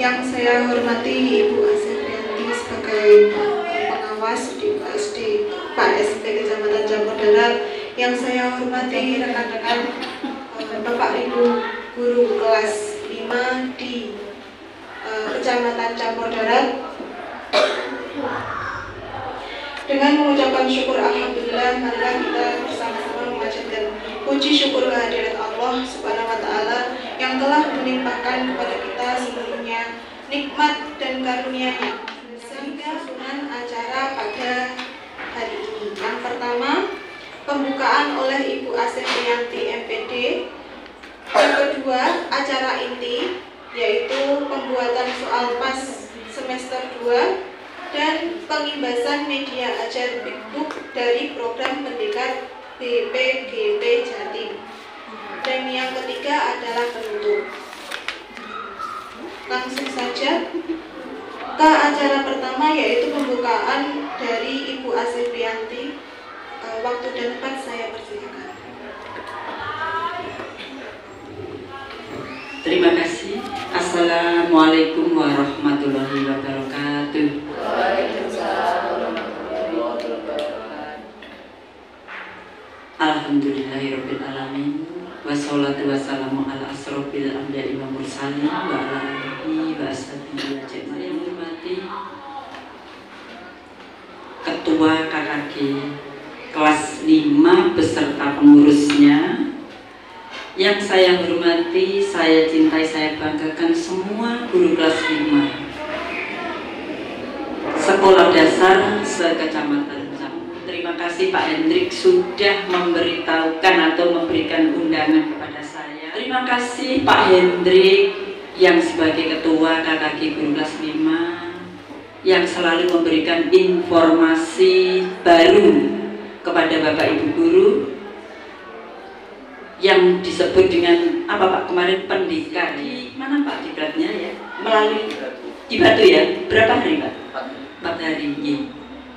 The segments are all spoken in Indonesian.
Yang saya hormati Ibu Asrianti sebagai pengawas di SD Pak SD Kecamatan Campur Darat. Yang saya hormati rekan-rekan Bapak Ibu guru kelas 5 di Kecamatan Campur Darat. Dengan mengucapkan syukur alhamdulillah, marilah kita bersama-sama memanjatkan puji syukur kehadirat Allah Subhanahu wa taala yang telah melimpahkan kepada kita seluruhnya nikmat dan karunia-Nya sehingga susunan acara pada hari ini. Yang pertama, pembukaan oleh Ibu Asrianti MPD. Yang kedua, acara inti yaitu pembuatan soal pas semester 2 dan pengimbasan media ajar Big Book dari program pendekat BPGP Jatim. Dan yang ketiga adalah penutup. Langsung saja ke acara pertama yaitu pembukaan dari Ibu Asrianti. Waktu dan tempat saya persilakan. Terima kasih. Assalamualaikum warahmatullahi wabarakatuh. Waalaikumsalam warahmatullahi wabarakatuh. Alhamdulillahirabbil alamin. Wassalatu wassalamu ala asrofil anbiya'i wal mursalin wa ala alihi wa ashabihi ajmain. Yang hormati Ketua KKG kelas 5 beserta pengurusnya. Yang saya hormati, saya cintai, saya banggakan semua guru kelas 5 sekolah dasar se-Kecamatan Campur. Terima kasih Pak Hendrik sudah memberitahukan atau memberikan undangan kepada saya. Terima kasih Pak Hendrik yang sebagai Ketua KKG Guru Kelas 5 yang selalu memberikan informasi baru kepada Bapak Ibu Guru yang disebut dengan apa Pak kemarin pendekar. Di mana Pak diklatnya ya? Melalui di Batu ya? Berapa hari Pak? 4 hari. Ya.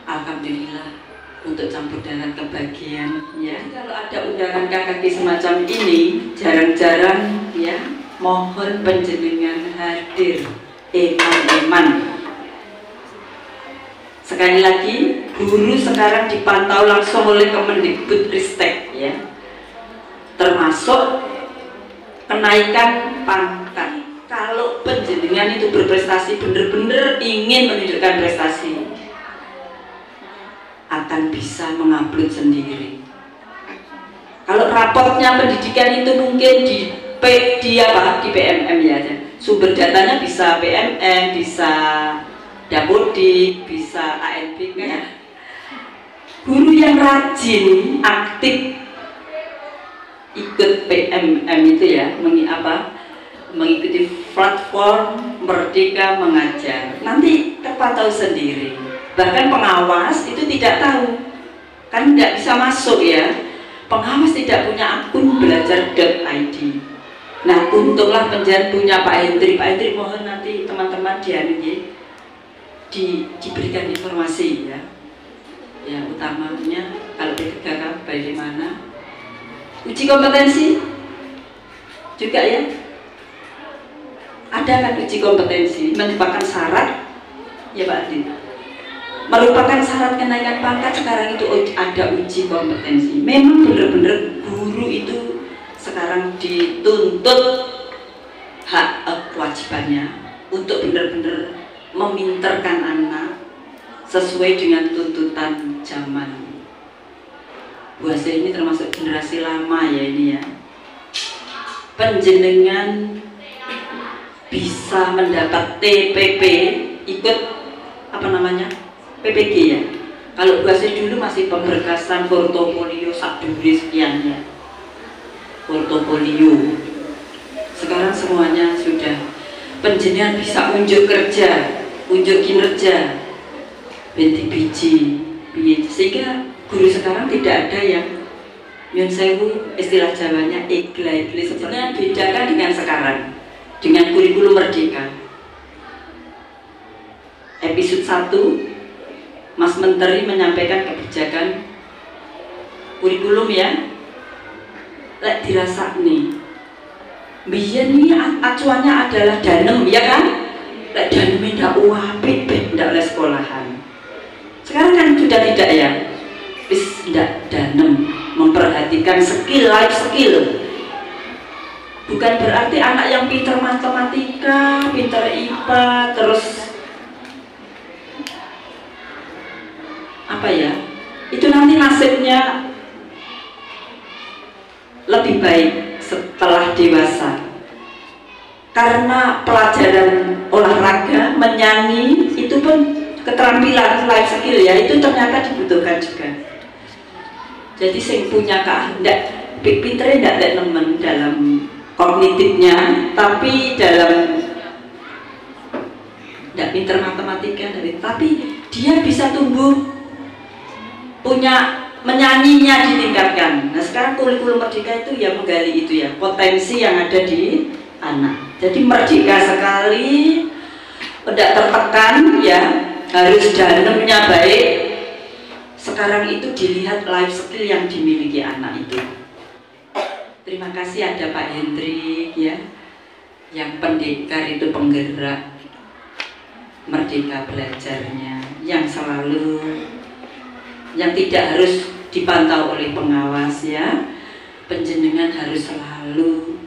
Alhamdulillah untuk Campur Darat kebagian ya. Kalau ada undangan KKG semacam ini jarang-jarang ya, mohon penjenengan hadir. Eman-eman. Sekali lagi, guru sekarang dipantau langsung oleh Kemendikbudristek ya. Termasuk kenaikan pangkat. Kalau penjenengan itu berprestasi benar-benar ingin menunjukkan prestasi, akan bisa mengupload sendiri. Kalau rapotnya pendidikan itu mungkin di PMM ya, sumber datanya bisa PMM, bisa Dapodik, bisa ANBK ya. Guru yang rajin, aktif ikut PMM itu ya, mengikuti platform Merdeka Mengajar, nanti terpantau sendiri. Bahkan pengawas itu tidak tahu, kan tidak bisa masuk ya. Pengawas tidak punya akun belajar.id. Nah, untunglah penjara punya Pak Hendri. Pak Hendri mohon nanti teman-teman diberikan informasi ya. Ya utamanya kalau P3K bagaimana? Uji kompetensi juga ya. Ada kan uji kompetensi merupakan syarat ya Pak Adi. Merupakan syarat kenaikan pangkat sekarang itu ada uji kompetensi. Memang benar-benar guru itu sekarang dituntut hak kewajibannya untuk benar-benar meminterkan anak sesuai dengan tuntutan zaman. Bu Asri ini termasuk generasi lama ya ini ya. Penjenengan bisa mendapat TPP ikut apa namanya PPG ya. Kalau Bu Asri dulu masih pemberkasan portofolio sakduri sekian ya, portofolio. Sekarang semuanya sudah penjenengan bisa unjuk kerja, unjuk kinerja, binti biji, sehingga guru sekarang tidak ada yang nyun sewu istilah Jawanya iglai-iglai. Sebenarnya bedakan dengan sekarang dengan kurikulum Merdeka. Episode 1 Mas Menteri menyampaikan kebijakan kurikulum ya. Lek dirasa nih biyen ini acuannya adalah danem ya kan? lek daneme ndak apik ndak oleh sekolahan. Sekarang kan sudah tidak ya, wis ndak danem memperhatikan skill, life skill. Bukan berarti anak yang pintar matematika, pintar IPA, terus apa ya, itu nanti nasibnya lebih baik setelah dewasa. Karena pelajaran olahraga, menyanyi, itu pun keterampilan life skill ya, itu ternyata dibutuhkan juga. Jadi sing punya kehendak, pinternya tidak ada nemen dalam kognitifnya, tapi dalam tidak pinter matematika, tapi dia bisa tumbuh punya menyanyinya ditingkatkan. Nah sekarang kurikulum merdeka itu ya menggali itu ya, potensi yang ada di anak. Jadi merdeka sekali, tidak tertekan ya, harus danemnya baik. Sekarang itu dilihat life skill yang dimiliki anak itu. Terima kasih ada Pak Hendrik ya, yang pendekar itu penggerak merdeka belajarnya, yang selalu, yang tidak harus dipantau oleh pengawas ya, penjenengan harus selalu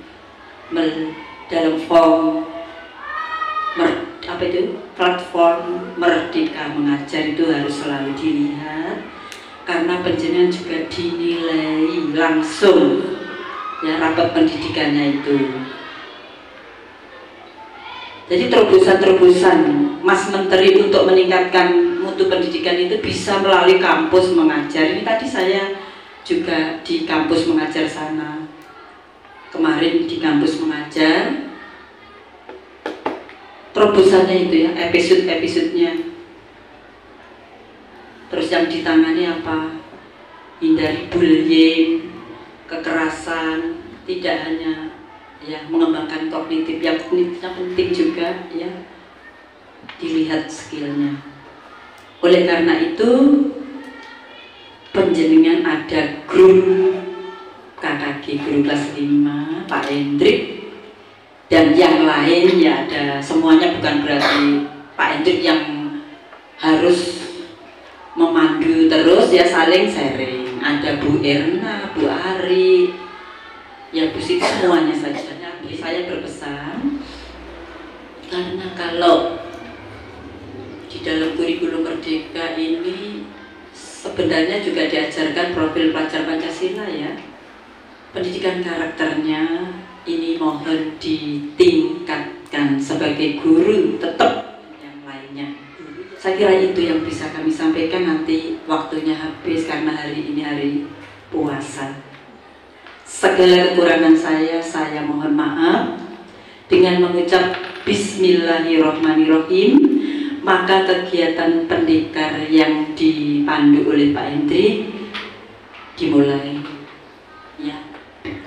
dalam form apa itu platform Merdeka Mengajar itu harus selalu dilihat, karena penjenengan juga dinilai langsung ya rapat pendidikannya itu. Jadi terobosan-terobosan Mas Menteri untuk meningkatkan mutu pendidikan itu bisa melalui kampus mengajar. Ini tadi saya juga di kampus mengajar sana. Kemarin di kampus mengajar, terobosannya itu ya, episode-episodenya. Terus yang ditangani apa? Hindari bullying, kekerasan, tidak hanya ya mengembangkan kognitif, yang kognitifnya penting juga ya, dilihat skillnya. Oleh karena itu penjenengan ada grup KKG, guru kelas 5, Pak Hendrik dan yang lain ya, ada semuanya, bukan berarti Pak Hendrik yang harus memandu terus ya, saling sharing. Ada Bu Erna, Bu Ari, ya Bu Siti, semuanya saja. Saya berpesan, karena kalau di dalam kurikulum merdeka ini sebenarnya juga diajarkan profil pelajar Pancasila ya, pendidikan karakternya ini mohon ditingkatkan sebagai guru tetap yang lainnya. Saya kira itu yang bisa kami sampaikan, nanti waktunya habis karena hari ini hari puasa. Segala kekurangan saya mohon maaf. Dengan mengucap Bismillahirrohmanirrohim, maka kegiatan pendekar yang dipandu oleh Pak Hendrik dimulai ya. Terima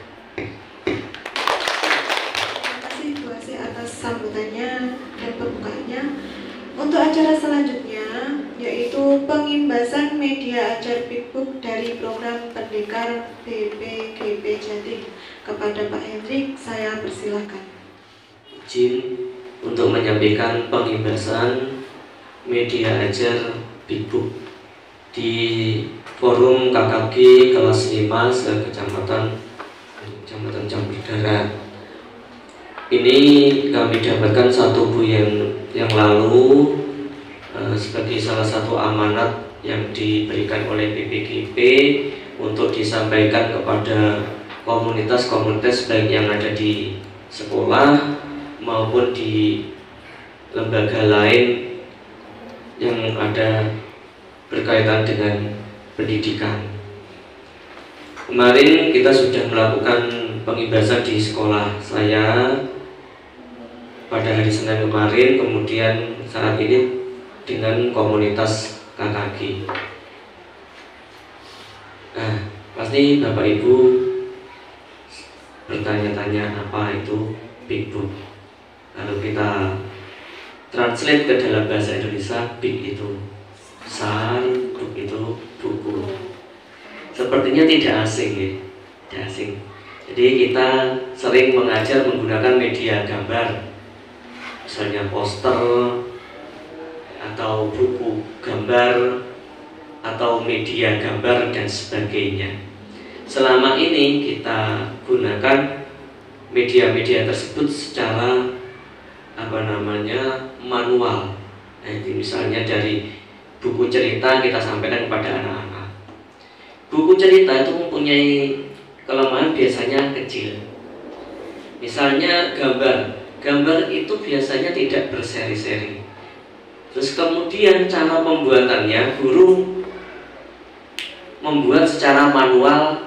kasih Bu Asih atas sambutannya dan pembukaannya. Untuk acara selanjutnya yaitu pengimbasan media ajar Bigbook dari program pendekar BPGP Jatim. Kepada Pak Hendrik, saya persilakan. Izin untuk menyampaikan pengimbasan media ajar Bigbook di forum KKG kelas 5 se-Kecamatan Campur Darat. Ini kami dapatkan 1 bulan yang lalu sebagai salah satu amanat yang diberikan oleh BPGP untuk disampaikan kepada komunitas-komunitas baik yang ada di sekolah maupun di lembaga lain yang ada berkaitan dengan pendidikan. Kemarin kita sudah melakukan pengimbasan di sekolah saya pada hari Senin kemarin, kemudian saat ini dengan komunitas KKG. Nah, pasti Bapak Ibu bertanya-tanya apa itu Bigbook. Kalau kita translate ke dalam bahasa Indonesia, Big itu besar, Book itu buku. Sepertinya tidak asing ya, tidak asing. Jadi kita sering mengajar menggunakan media gambar misalnya poster atau buku gambar atau media gambar dan sebagainya. Selama ini kita gunakan media-media tersebut secara manual. Jadi misalnya dari buku cerita kita sampaikan kepada anak-anak. Buku cerita itu mempunyai kelemahan biasanya kecil. Misalnya gambar itu biasanya tidak berseri-seri. Terus kemudian cara pembuatannya, guru membuat secara manual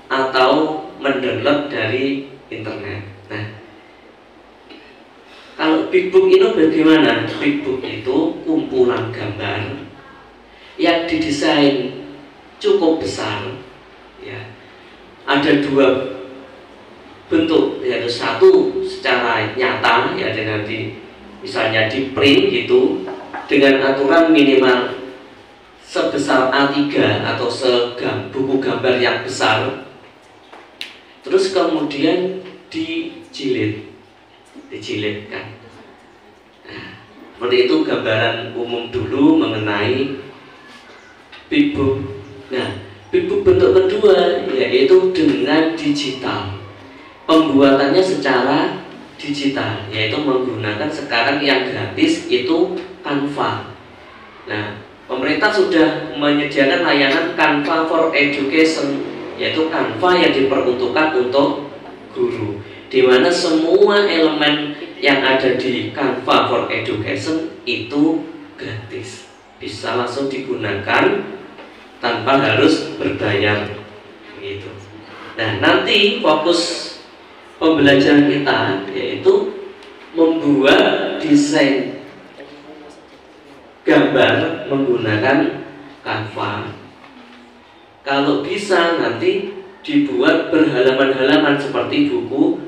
atau mendownload dari internet. Nah, kalau big book itu bagaimana? Big book itu kumpulan gambar yang didesain cukup besar, ya. Ada dua bentuk, yaitu satu secara nyata, ya dengan misalnya di print gitu dengan aturan minimal sebesar A3 atau buku gambar yang besar. Terus kemudian dijilidkan. Nah, seperti itu gambaran umum dulu mengenai big book. Nah, big book bentuk kedua yaitu dengan digital. Pembuatannya secara digital, yaitu menggunakan sekarang yang gratis itu Canva. Nah, pemerintah sudah menyediakan layanan Canva for Education, yaitu Canva yang diperuntukkan untuk guru, di mana semua elemen yang ada di Canva for Education itu gratis, bisa langsung digunakan tanpa harus berbayar gitu. Nah, nanti fokus pembelajaran kita yaitu membuat desain gambar menggunakan Canva. Kalau bisa nanti dibuat berhalaman-halaman seperti buku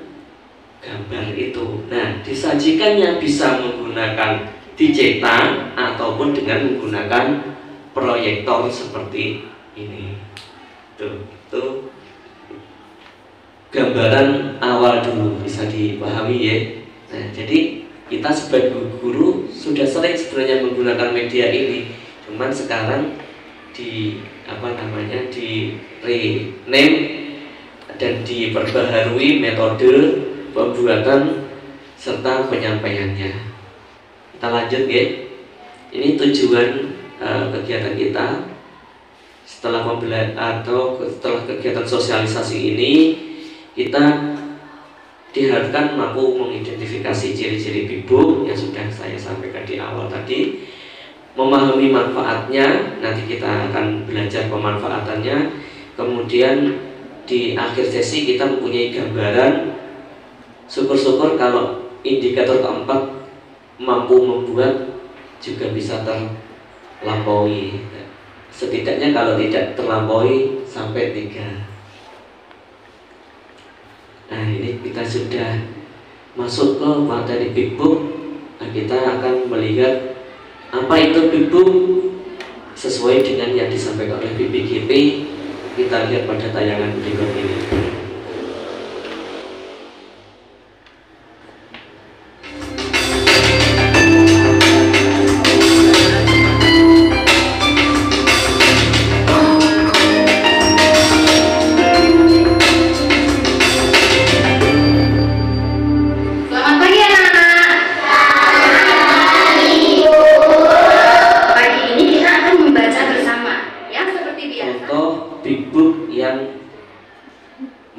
gambar itu. Nah, disajikannya bisa menggunakan dicetak ataupun dengan menggunakan proyektor seperti ini. Tuh gambaran awal dulu bisa dipahami ya. Nah, jadi kita sebagai guru sudah sering sebenarnya menggunakan media ini, cuman sekarang di rename dan diperbaharui metode pembuatan serta penyampaiannya. Kita lanjut ya. Ini tujuan kegiatan kita setelah setelah kegiatan sosialisasi ini, kita diharapkan mampu mengidentifikasi ciri-ciri big book yang sudah saya sampaikan di awal tadi, memahami manfaatnya. Nanti kita akan belajar pemanfaatannya. Kemudian di akhir sesi kita mempunyai gambaran. Syukur-syukur kalau indikator keempat mampu membuat juga bisa terlampaui. Setidaknya kalau tidak terlampaui sampai 3. Nah, ini kita sudah masuk ke materi big book. Nah, kita akan melihat apa itu big book sesuai dengan yang disampaikan oleh BPGP. Kita lihat pada tayangan berikut ini.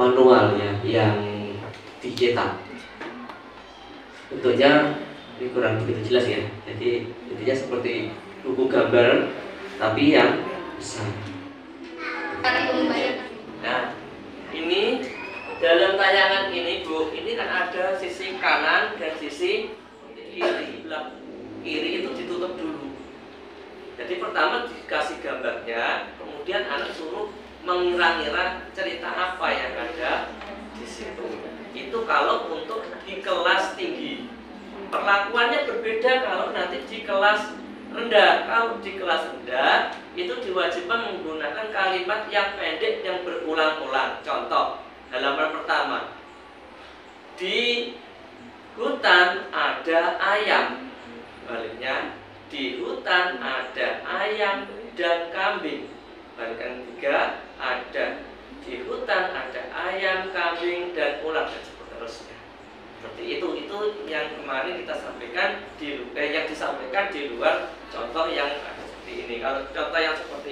Manual ya, yang dicetak. Tentunya ini kurang begitu jelas ya. Jadi intinya seperti buku gambar tapi yang besar. Nah, ini dalam tayangan ini Bu, ini kan ada sisi kanan dan sisi kiri. Kiri itu ditutup dulu. Jadi pertama dikasih gambarnya, kemudian anak suruh mengira-ngira cerita apa yang ada di situ. Itu kalau untuk di kelas tinggi. Perlakuannya berbeda kalau nanti di kelas rendah. Kalau di kelas rendah itu diwajibkan menggunakan kalimat yang pendek yang berulang-ulang. Contoh, halaman pertama. Di hutan ada ayam. Baliknya, di hutan ada ayam dan kambing. Balik yang ketiga, ada di hutan ada ayam, kambing, dan ular, dan seterusnya. Seperti itu yang kemarin kita sampaikan yang disampaikan di luar contoh yang ada seperti ini. Kalau contoh yang seperti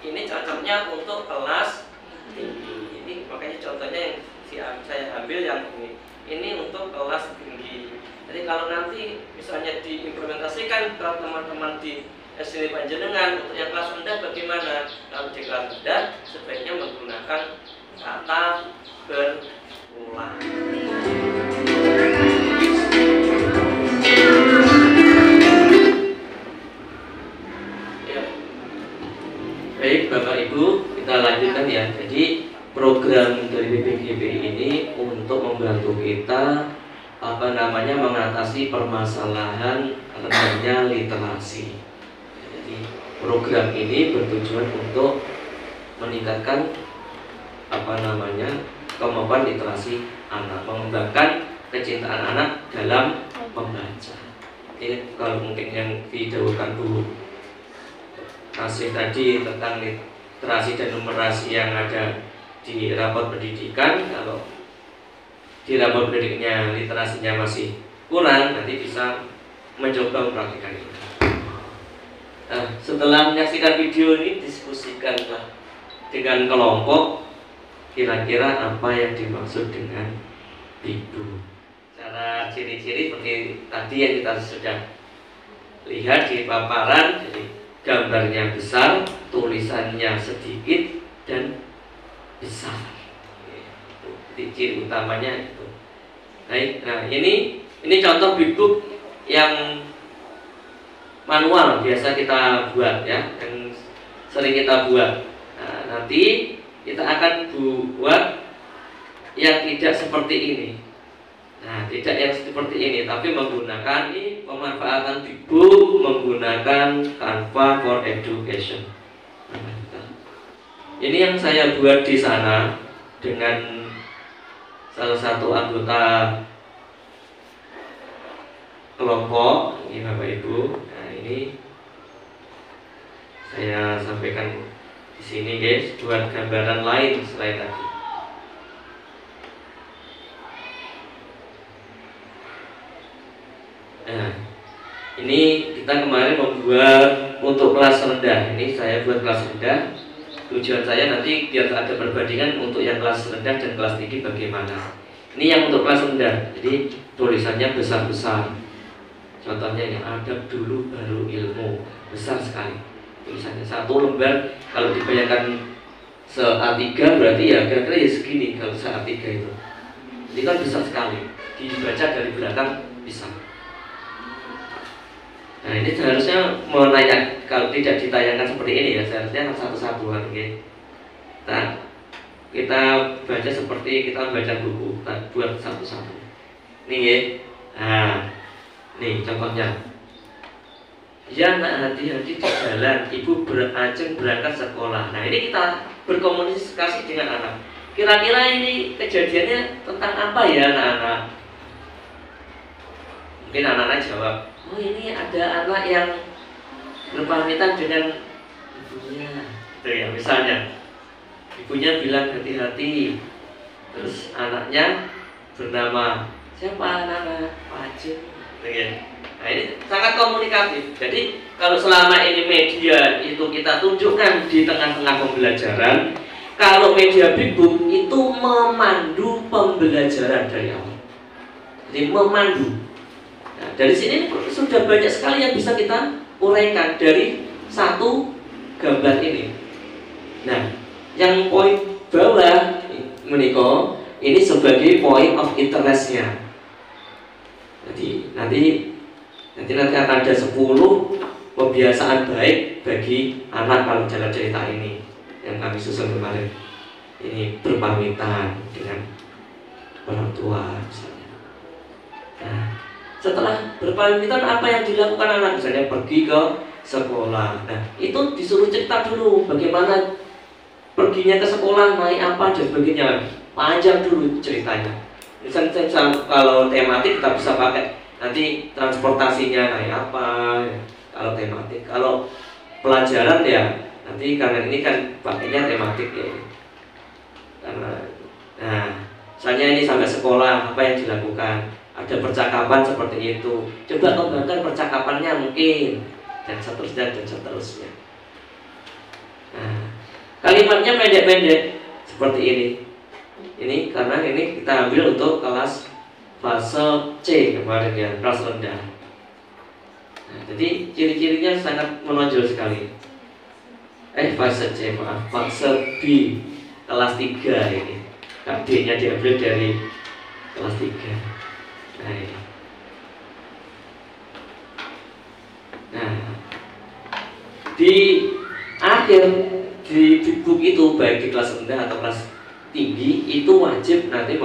ini cocoknya untuk kelas tinggi. Ini makanya contohnya yang saya ambil yang ini untuk kelas tinggi. Jadi kalau nanti misalnya diimplementasikan ke teman-teman di SD Panjenengan untuk yang kelas rendah bagaimana? Kalau di kelas rendah sebaiknya menggunakan kata berulang. Ya. Baik Bapak Ibu, kita lanjutkan ya. Jadi program dari BPGP ini untuk membantu kita mengatasi permasalahan rendahnya literasi. Jadi program ini bertujuan untuk meningkatkan kemampuan literasi anak, mengembangkan kecintaan anak dalam membaca. Ini kalau mungkin yang didahulukan Bu Kasih tadi tentang literasi dan numerasi yang ada di rapor pendidikan, kalau di rapor pendidiknya literasinya masih kurang, nanti bisa mencoba mempraktikkan ini. Nah, setelah menyaksikan video ini, diskusikanlah dengan kelompok kira-kira apa yang dimaksud dengan bidu. Cara ciri-ciri seperti tadi yang kita sudah lihat di paparan, jadi gambarnya besar, tulisannya sedikit dan besar. Ciri utamanya itu. Baik, nah ini contoh bigbook yang manual biasa kita buat ya, yang sering kita buat. Nah, nanti kita akan buat yang tidak seperti ini. Nah, tidak yang seperti ini, tapi menggunakan pemanfaatan bigbook, menggunakan Canva for Education. Ini yang saya buat di sana dengan salah satu anggota kelompok ini Bapak Ibu. Nah, ini saya sampaikan di sini guys, buat gambaran lain selain tadi. Nah, ini kita kemarin membuat untuk kelas rendah. Ini saya buat kelas rendah. Tujuan saya nanti biar ada perbandingan untuk yang kelas rendah dan kelas tinggi bagaimana. Ini yang untuk kelas rendah, jadi tulisannya besar-besar. Contohnya yang adab dulu baru ilmu, besar sekali tulisannya. Satu lembar kalau dibayangkan se-A3 berarti ya kira-kira ya segini kalau se-A3 itu. Jadi kan besar sekali, dibaca dari belakang bisa. Nah, ini seharusnya menayang, kalau tidak ditayangkan seperti ini ya, seharusnya satu-satuan gitu. Nah, kita baca seperti kita baca buku, kita buat satu-satu. Nih ya. Nah, nih contohnya. Ya nak, hati-hati di jalan, ibu berajeng berangkat sekolah. Nah, ini kita berkomunikasi dengan anak. Kira-kira ini kejadiannya tentang apa ya anak-anak? Mungkin anak-anak jawab, oh ini ada anak yang berpamitan dengan ibunya. Tuh ya, misalnya ibunya bilang hati-hati, terus anaknya bernama siapa anak-anak? Pajeng. Ya. Nah, ini sangat komunikatif. Jadi kalau selama ini media itu kita tunjukkan di tengah-tengah pembelajaran, kalau media bigbook itu memandu pembelajaran dari awal. Jadi memandu. Nah, dari sini sudah banyak sekali yang bisa kita uraikan dari satu gambar ini. Nah, yang poin bawah meniko ini sebagai point of interestnya. Jadi nanti akan ada 10 kebiasaan baik bagi anak kalau dalam cerita ini yang kami susun kemarin. Ini berpamitan dengan orang tua misalnya. Nah, setelah berpamitan apa yang dilakukan anak? Misalnya pergi ke sekolah. Nah, itu disuruh cerita dulu bagaimana perginya ke sekolah, naik apa dan sebagainya. Panjang dulu ceritanya. Misalnya kalau tematik kita bisa pakai nanti transportasinya kayak apa ya, kalau tematik. Kalau pelajaran ya nanti karena ini kan pakainya tematik ya. Karena nah, misalnya ini sampai sekolah apa yang dilakukan? Ada percakapan seperti itu. Coba kembangkan percakapannya mungkin dan seterusnya dan seterusnya. Nah, kalimatnya pendek-pendek seperti ini. Ini karena ini kita ambil untuk kelas fase C kemarin ya, kelas rendah. Nah, jadi ciri-cirinya sangat menonjol sekali. Fase C, maaf, fase B kelas 3 ini. D-nya diambil dari kelas 3. Nah, ini. Nah, di akhir di buku itu baik di kelas rendah atau kelas tinggi itu wajib nanti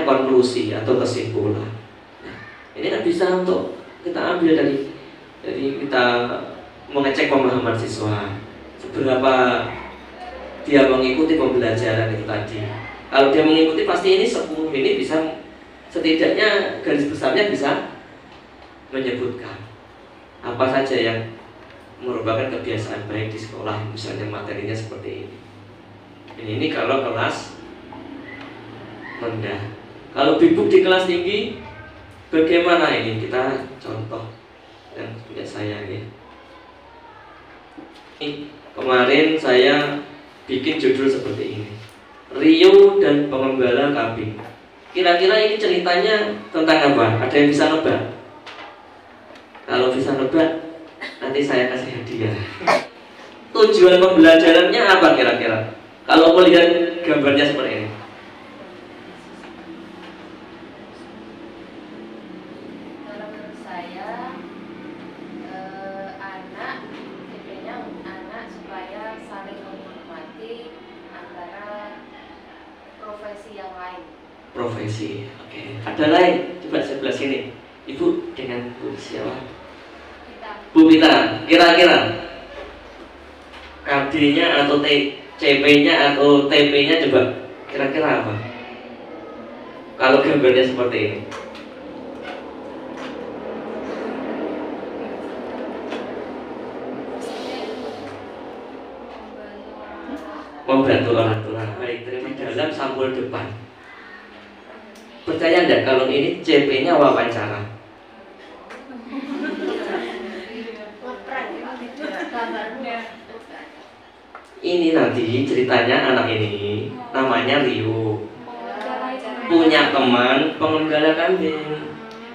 konklusi atau kesimpulan. Nah, ini kan bisa untuk kita ambil dari kita mengecek pemahaman siswa seberapa dia mengikuti pembelajaran itu tadi. Kalau dia mengikuti pasti ini 10 ini bisa setidaknya garis besarnya bisa menyebutkan apa saja yang merupakan kebiasaan baik di sekolah, misalnya materinya seperti ini. Ini kalau kelas rendah. Kalau bibuk di kelas tinggi, bagaimana ini? Kita contoh yang punya saya ya. Ini kemarin saya bikin judul seperti ini, Rio dan Pengembala Kambing. Kira-kira ini ceritanya tentang apa? Ada yang bisa nebak? Kalau bisa nebak, nanti saya kasih hadiah. Tujuan pembelajarannya apa kira-kira? Kalau melihat gambarnya seperti ini. Kalau menurut saya, tipenya anak supaya saling menghormati antara profesi yang lain. Profesi, oke. Ada lain? Coba sebelah sini. Ibu dengan Bu siapa? Bu Pita, kira-kira KD-nya atau CP-nya atau TP-nya coba kira-kira apa? Kalau gambarnya seperti ini. Membantu orang tua. Baik, terima dalam sampul depan. Percaya enggak kalau ini CP-nya wawancara? Ini nanti ceritanya anak ini namanya Rio, punya teman pengembala kambing.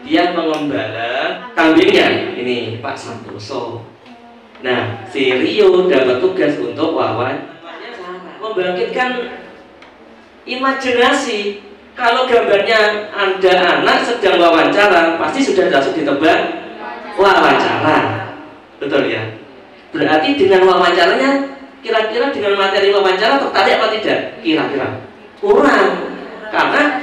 Dia mengembala kambingnya ini Pak Santoso. Nah, si Rio dapat tugas untuk membangkitkan imajinasi. Kalau gambarnya ada anak sedang wawancara, pasti sudah langsung ditebak wawancara. Betul ya? Berarti dengan wawancaranya, kira-kira dengan materi wawancara tertarik apa tidak? Kira-kira kurang, karena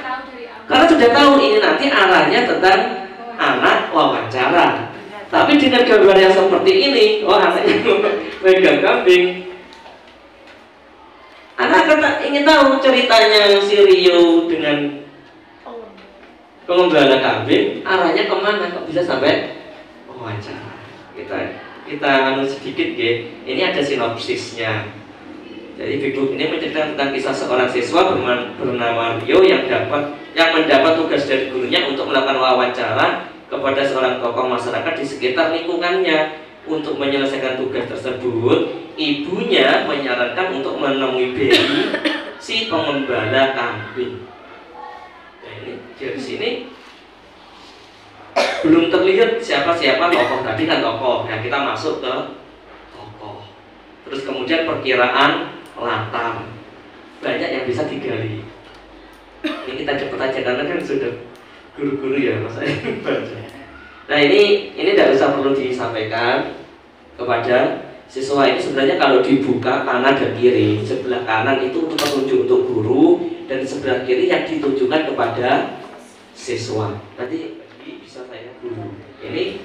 sudah tahu ini nanti arahnya tentang anak wawancara. Tapi dengan gambar yang seperti ini, anaknya megang kambing, anak ingin tahu ceritanya si Rio dengan pengembala kambing arahnya kemana, kok bisa sampai wawancara. Kita sedikit ya. Ini ada sinopsisnya. Jadi buku ini menceritakan tentang kisah seorang siswa bernama Rio yang mendapat tugas dari gurunya untuk melakukan wawancara kepada seorang tokoh masyarakat di sekitar lingkungannya. Untuk menyelesaikan tugas tersebut, ibunya menyarankan untuk menemui Berry, si pengembala kambing. Nah, ini dari sini belum terlihat siapa-siapa tokoh, tadi kan tokoh. Nah, kita masuk ke tokoh. Terus kemudian perkiraan latar. Banyak yang bisa digali. Ini kita cepet aja karena kan sudah guru-guru ya Mas. Nah, ini tidak usah perlu disampaikan kepada siswa. Ini sebenarnya kalau dibuka kanan dan kiri, sebelah kanan itu untuk petunjuk untuk guru dan sebelah kiri yang ditujukan kepada siswa. Nanti bisa saya dulu. Jadi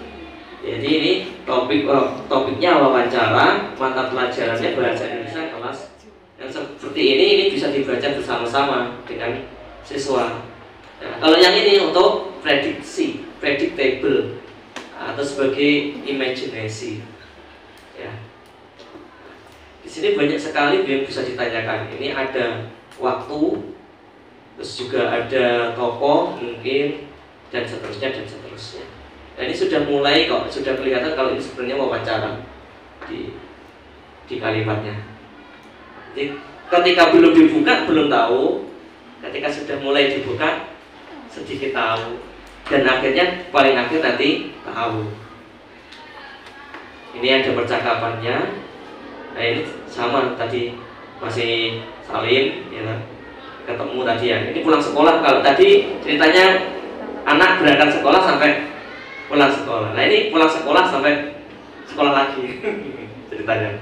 ini topiknya wawancara, mata pelajarannya bahasa Indonesia kelas yang seperti ini bisa dibaca bersama-sama dengan siswa. Nah, kalau yang ini untuk prediksi, predictable, atau sebagai imajinasi. Ya. Di sini banyak sekali yang bisa ditanyakan. Ini ada waktu, terus juga ada tokoh mungkin, dan seterusnya dan seterusnya. Dan ini sudah mulai kok, sudah kelihatan kalau ini sebenarnya wawancara di kalimatnya. Jadi ketika belum dibuka belum tahu, ketika sudah mulai dibuka sedikit tahu, dan akhirnya paling akhir nanti tahu. Ini ada percakapannya. Nah ini sama tadi masih Salim ya, ketemu tadi ya. Ini pulang sekolah. Kalau tadi ceritanya anak berangkat sekolah sampai pulang sekolah. Nah ini pulang sekolah sampai sekolah lagi ceritanya.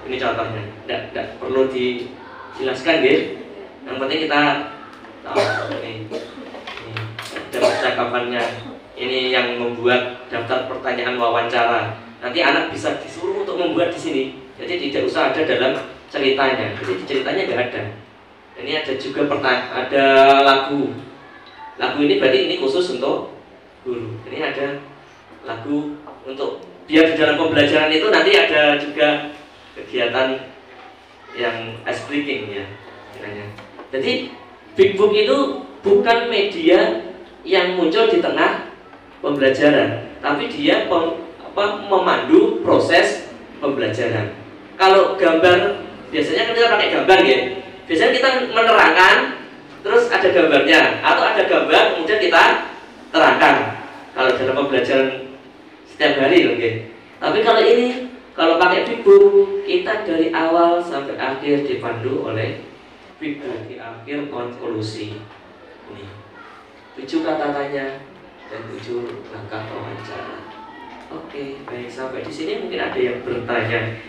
Ini contohnya. Tidak perlu dijelaskan gitu. Yang penting kita tahu ini ada percakapannya. Ini yang membuat daftar pertanyaan wawancara. Nanti anak bisa disuruh untuk membuat di sini. Jadi tidak usah ada dalam ceritanya. Jadi di ceritanya nggak ada. Ini ada juga ada lagu. Lagu ini berarti ini khusus untuk guru. Ini ada lagu untuk biar di dalam pembelajaran itu nanti ada juga kegiatan yang ice breaking ya. Jadi Big Book itu bukan media yang muncul di tengah pembelajaran, tapi dia memandu proses pembelajaran. Kalau gambar, biasanya kan kita pakai gambar ya. Biasanya kita menerangkan, terus ada gambarnya, atau ada gambar kemudian kita terangkan. Kalau dalam pembelajaran setiap hari loh, ya. Tapi kalau ini, kalau pakai Big Book, kita dari awal sampai akhir dipandu oleh Big Book. Di akhir konklusi ini 7 kata tanya dan 7 langkah wawancara. Oke, baik, sampai di sini mungkin ada yang bertanya.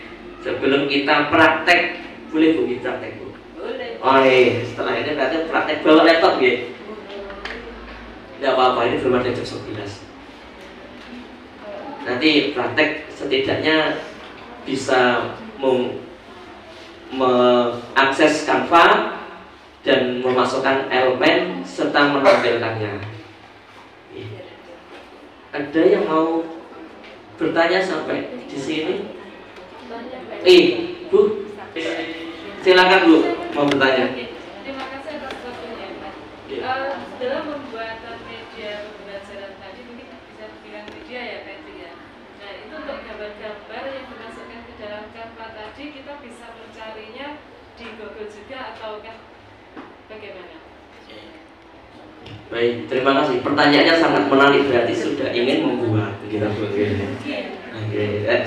Sebelum kita praktek, boleh Bu kita praktek Bu? Boleh. Oh iya, setelah ini berarti praktek bawa laptop ya? Tidak apa-apa, ini belum ada jam 11. Nanti praktek setidaknya bisa mengakses Canva dan memasukkan elemen serta menampilkannya. Ada yang mau bertanya sampai di sini? Bu, silakan Bu, mau bertanya. Terima kasih atas waktunya, Pak. Dalam pembuatan media pembelajaran tadi mungkin bisa dibilang media ya, Pak ya. Nah, itu untuk gambar-gambar yang dimasukkan ke dalam Canva tadi kita bisa mencarinya di Google juga ataukah bagaimana? Baik, terima kasih. Pertanyaannya sangat menarik, berarti sudah ingin membuat begitu Bu.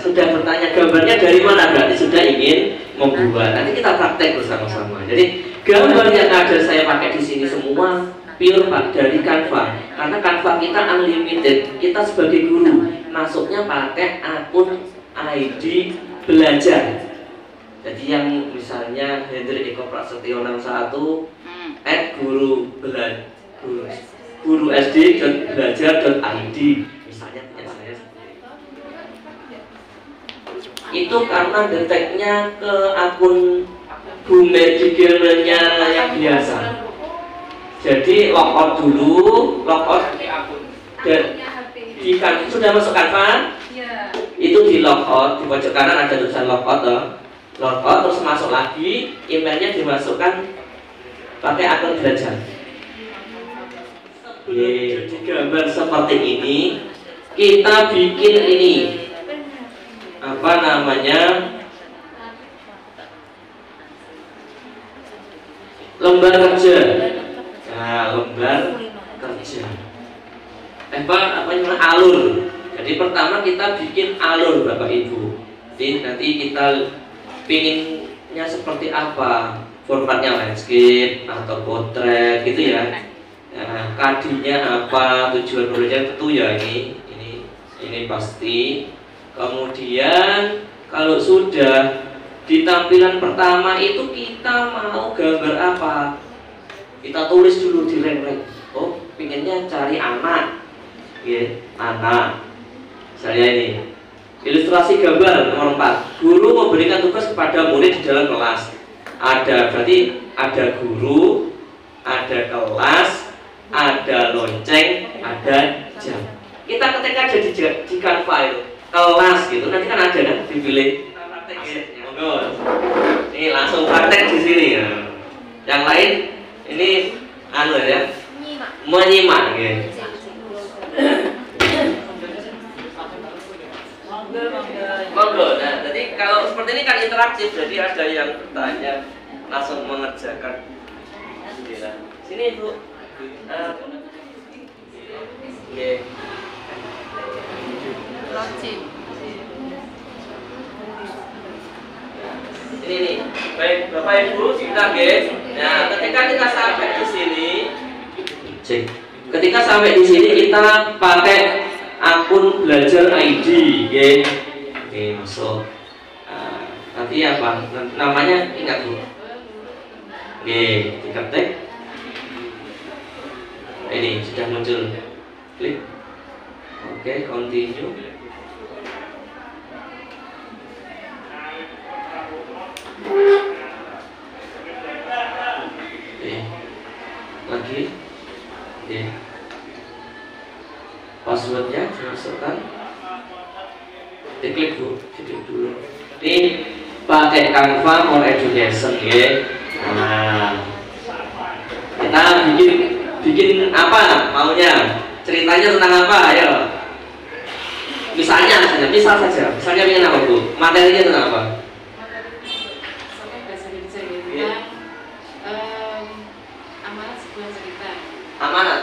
Sudah bertanya gambarnya dari mana, berarti sudah ingin membuat. Nanti kita praktek bersama-sama. Jadi gambar yang ada saya pakai di sini semua pure Pak dari Canva. Karena Canva kita unlimited. Kita sebagai guru masuknya pakai akun ID belajar. Jadi yang misalnya Hendrik Eko Prasetyo 61 @guru-sd.belajar.id misalnya punya saya seperti itu karena deteknya ke akun Gmail-nya yang biasa. Jadi logout dulu, logout dan di Canva sudah masuk Canva, itu di logout di pojok kanan ada tulisan logout logout terus masuk lagi, emailnya dimasukkan pakai akun belajar. Jadi gambar seperti ini kita bikin ini apa namanya lembar kerja. Nah, lembar kerja alur. Jadi pertama kita bikin alur Bapak Ibu. Jadi nanti kita pinginnya seperti apa, formatnya landscape atau potret gitu ya. Nah, kadinya apa, tujuan belajar tentu ya ini pasti. Kemudian kalau sudah di tampilan pertama itu kita mau gambar apa, kita tulis dulu di rem. Oh, pinginnya cari anak, ya, anak. Saya ini ilustrasi gambar nomor 4. Guru memberikan tugas kepada murid di dalam kelas. Ada, berarti ada guru, ada kelas, ada lonceng, ada jam. Kita ketika di Canva itu kelas gitu, nanti kan ada kan dipilih. Monggo. Ini langsung praktek di sini ya. Yang lain ini anu ya, menyimak gitu. Monggo. Nah, jadi kalau seperti ini kan interaktif, jadi ada yang bertanya langsung mengerjakan. Sini Bu. Ini nih, baik Bapak Ibu, kita guys. Nah, ketika kita sampai di sini, cek. Ketika sampai di sini kita pakai akun belajar ID, ya. Oke, masuk. Nanti apa? Namanya ingat Bu. Oke, diketik. Ini sudah muncul. Klik. Oke, continue. Lagi. Oke. Passwordnya dimasukkan. Diklik Bu, diklik dulu. Ini pakai Canva for Education ya. Nah, kita bikin apa maunya, ceritanya tentang apa, ayo. Misalnya ingin apa Bu? Materinya tentang apa? Amanat sebuah cerita. Amanat.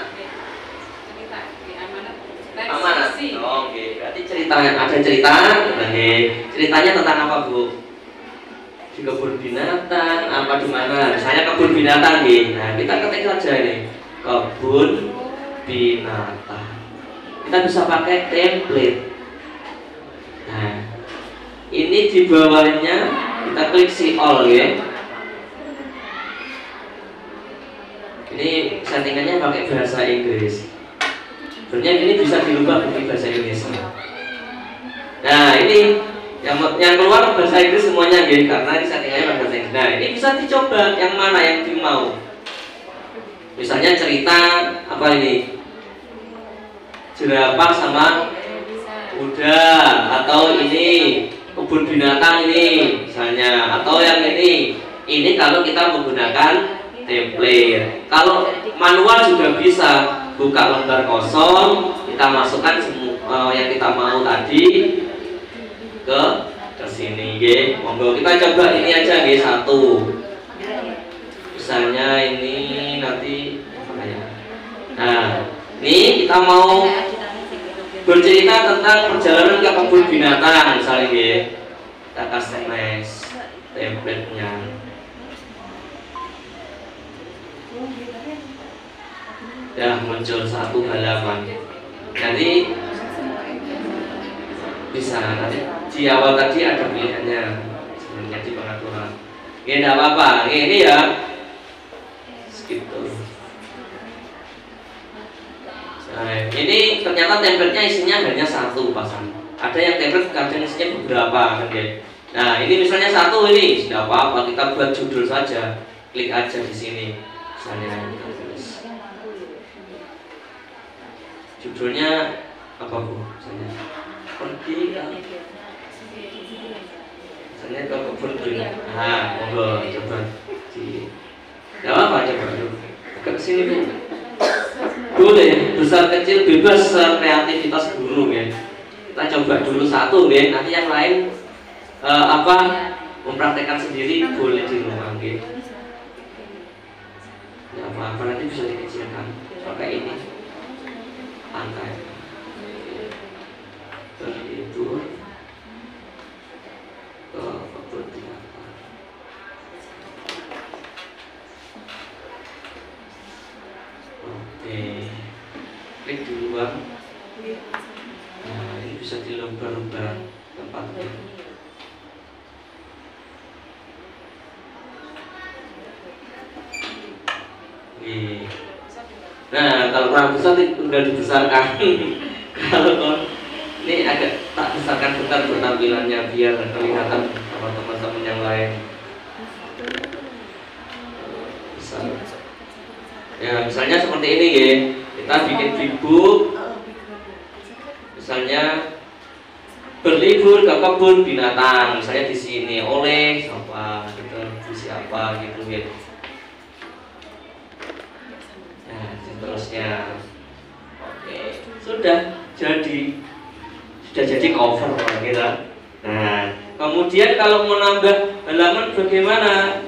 Amanat. Oh, oke. Berarti ceritanya ada cerita. Oke. Ceritanya tentang apa Bu? Di kebun binatang, apa di mana? Misalnya kebun binatang nih. Nah, kita ketik saja ini. Kebun binatang. Kita bisa pakai template. Nah, ini di bawahnya kita klik si all ya. Ini settingannya pakai bahasa Inggris. Sebenarnya ini bisa dirubah menjadi bahasa Indonesia. Nah, ini yang keluar bahasa Inggris semuanya gitu, karena ini settingannya pakai bahasa Inggris. Nah, ini bisa dicoba yang mana yang dimau. Misalnya cerita apa ini? Jerapah sama kuda, atau ini kebun binatang ini misalnya, atau yang ini kalau kita menggunakan template. Kalau manual juga bisa, buka lembar kosong, kita masukkan semua yang kita mau tadi ke sini, ge. Monggo kita coba ini aja, ge, satu. Misalnya ini nanti apa ya? Nah, ini kita mau bercerita tentang perjalanan ke kebun binatang, misalnya, ge. Kita customize template-nya. Ya, muncul satu halaman. Jadi bisa nanti di awal tadi ada pilihannya sebenarnya di pengaturan. Ini tidak apa-apa. Ini ya skip tuh. Nah, ini ternyata template-nya isinya hanya satu pasang. Ada yang template kadang isinya beberapa, kan ya. Nah, ini misalnya satu ini tidak apa-apa, kita buat judul saja. Klik aja di sini. Misalnya kita tulis. Judulnya apa Bu? Misalnya pergi misalnya ke kebun binatang. Nah, monggo coba di. Tidak apa-apa, coba dulu. Ke sini Bu. Boleh, besar kecil bebas kreativitas guru ya. Kita coba dulu satu ya, nanti yang lain mempraktekkan sendiri boleh di rumah ya. Tidak apa-apa, nanti bisa dikecilkan pakai ini. Angka itu ke kebun binatang. Oke, klik duluan. Nah, ini bisa dilomba-lomba tempatnya. Oke. Nah, kalau kurang besar udah dibesarkan. Kalau ini agak tak besarkan bentar tampilannya biar kelihatan sama teman-teman yang lain. misalnya seperti ini ya, kita bikin big book, misalnya berlibur ke kebun binatang, misalnya di sini oleh apa gitu, siapa gitu ya. Nah, seterusnya, oke, sudah jadi cover kita. Nah, kemudian kalau mau nambah halaman bagaimana?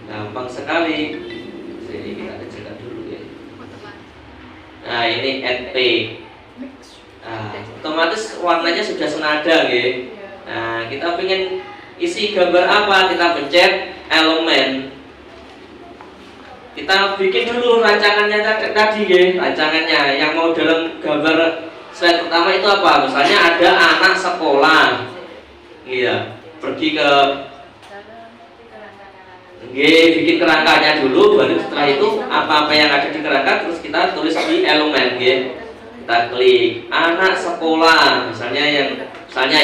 Gampang sekali. Sini kita kecilkan dulu ya. Nah, ini add page. Nah, otomatis warnanya sudah senada ya. Nah, kita pengen isi gambar apa? Kita pencet elemen. Kita bikin dulu rancangannya tadi ya, rancangannya yang mau dalam gambar slide pertama itu apa? Misalnya ada anak sekolah. Iya, pergi ke bikin kerangkanya dulu, baru setelah itu apa-apa yang ada di kerangka terus kita tulis di elemen kita klik anak sekolah, misalnya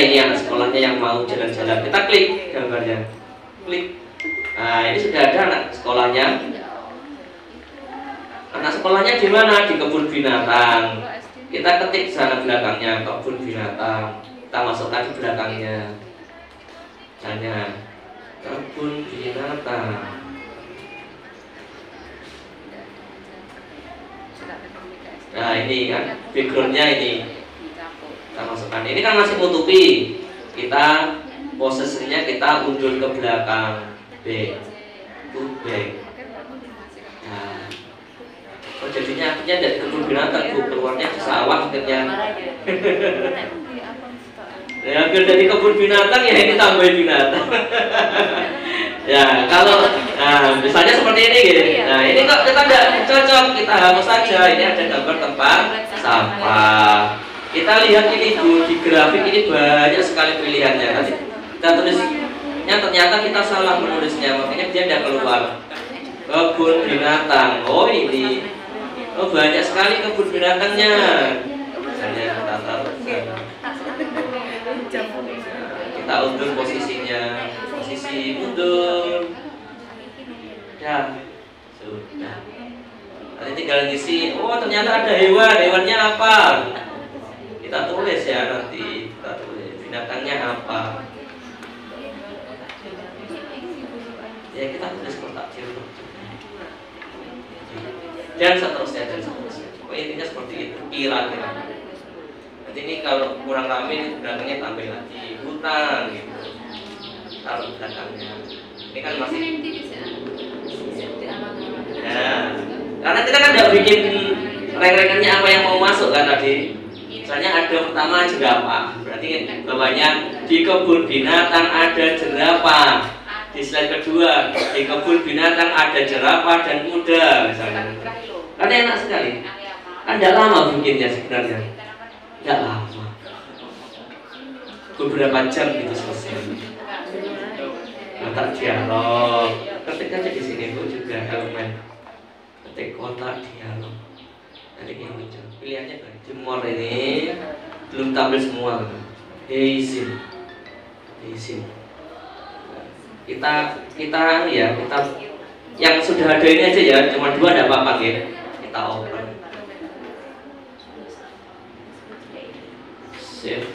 ini anak sekolahnya yang mau jalan-jalan, kita klik gambarnya, klik. Nah, ini sudah ada anak sekolahnya. Anak sekolahnya di mana? Di kebun binatang. Kita ketik sana belakangnya kebun binatang, kita masukkan di belakangnya. Misalnya kebun binatang. Nah, ini kan backgroundnya ini kita masukkan. Ini kan masih menutupi. Kita posisinya kita undur ke belakang, back to back. Nah, oh, jadinya akhirnya dari kebun binatang keluarnya ke sawah akhirnya. Ya, biar dari kebun binatang ya ini tambahin binatang. Ya, kalau misalnya seperti ini gitu. Nah, ini kok kita tidak cocok, kita hapus saja. Ini ada gambar tempat sampah. Kita lihat ini Bu, di grafik ini banyak sekali pilihannya. Nanti kita tulisnya ternyata kita salah menulisnya, makanya dia tidak keluar. Kebun binatang. Oh, ini. Oh, banyak sekali kebun binatangnya. Misalnya kita taruh kita undur posisinya, posisi mundur. Ya, sudah. Nanti tinggal ngisi. Oh, ternyata ada hewannya apa? Kita tulis ya nanti. Kita tulis binatangnya apa. Ya, kita tulis kotak biru. Dan seterusnya. Oh, intinya seperti itu. Kira-kira. Nanti ini kalau kurang rame, belakangnya tambah lagi hutan gitu. Taruh belakangnya. Ini kan masih. Ya, karena kita kan udah bikin reng-rengannya apa yang mau masuk kan tadi. Misalnya ada pertama jerapah, berarti bawahnya di kebun binatang ada jerapah. Di slide kedua di kebun binatang ada jerapah dan kuda misalnya. Kan enak sekali. Kan tidak lama bikinnya sebenarnya. Tidak lama. Beberapa jam gitu selesai. Kotak dialog. Ketik aja di sini Bu juga elemen. Ketik kotak dialog. Nanti yang muncul. Pilihannya banyak. Jemur ini belum tampil semua. Izin. Kita yang sudah ada ini aja ya, cuma 2 ada apa-apa ya. Kita open. Save.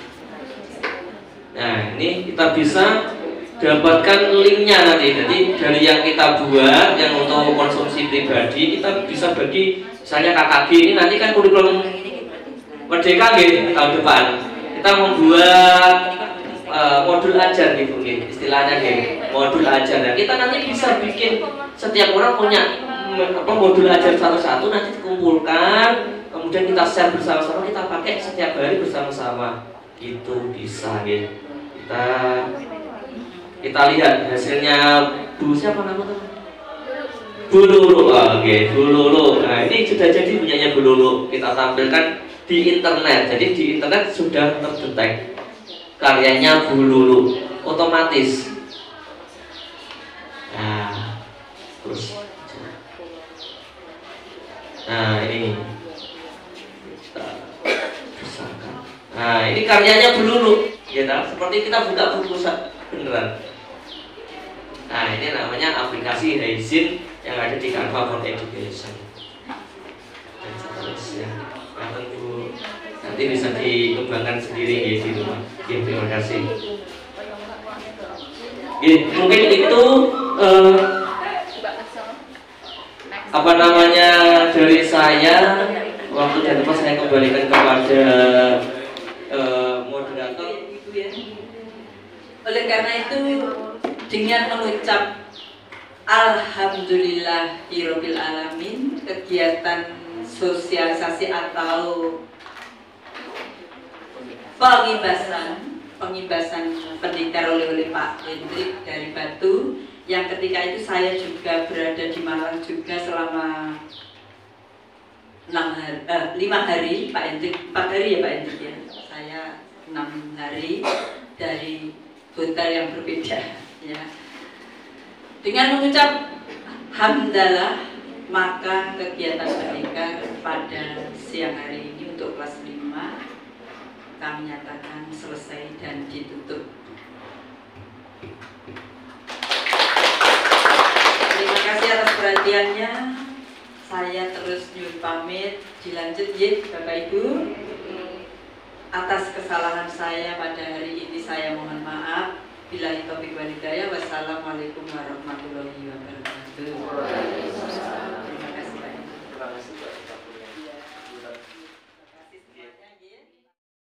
Nah, ini kita bisa dapatkan linknya nanti. Jadi dari yang kita buat yang untuk konsumsi pribadi kita bisa bagi, misalnya KKG ini nanti kan kurikulum Merdeka gitu, tahun depan kita membuat modul ajar nih mungkin istilahnya gitu, modul ajar. Nah, kita nanti bisa bikin, setiap orang punya modul ajar satu-satu nanti dikumpulkan, kemudian kita share bersama-sama, kita pakai setiap hari bersama-sama. Itu bisa gitu. Kita lihat hasilnya Bu siapa namanya? Bu Lulu. Oke, Bu Lulu. Nah, ini sudah jadi punyanya Bu Lulu. Kita tampilkan di internet. Jadi di internet sudah terdetek karyanya Bu Lulu otomatis. Nah, terus. Nah, ini. Nah, ini karyanya Bu Lulu. Ya, seperti kita buka buku beneran. Nah, ini namanya aplikasi Haizin yang ada di Canva for Education. nanti bisa dikembangkan sendiri ya di rumah. Ya, terima kasih. Ya, mungkin itu apa namanya dari saya. Waktu dan tempat saya kembalikan kepada moderator. Oleh karena itu, dengan mengucap Alhamdulillahirabbil alamin, kegiatan sosialisasi atau pengibasan pendekar oleh Pak Hendrik dari Batu, yang ketika itu saya juga berada di Malang juga selama 5 hari, Pak Hendrik 4 hari ya Pak Hendrik ya, saya 6 hari dari hotel yang berbeda ya. Dengan mengucap hamdalah, maka kegiatan pendekar pada siang hari ini untuk kelas 5 kami nyatakan selesai dan ditutup. Terima kasih atas perhatiannya. Saya terus nyuwun pamit, dilanjut ya Bapak Ibu. Atas kesalahan saya pada hari ini saya mohon maaf. Billahi taufiq wal hidayah.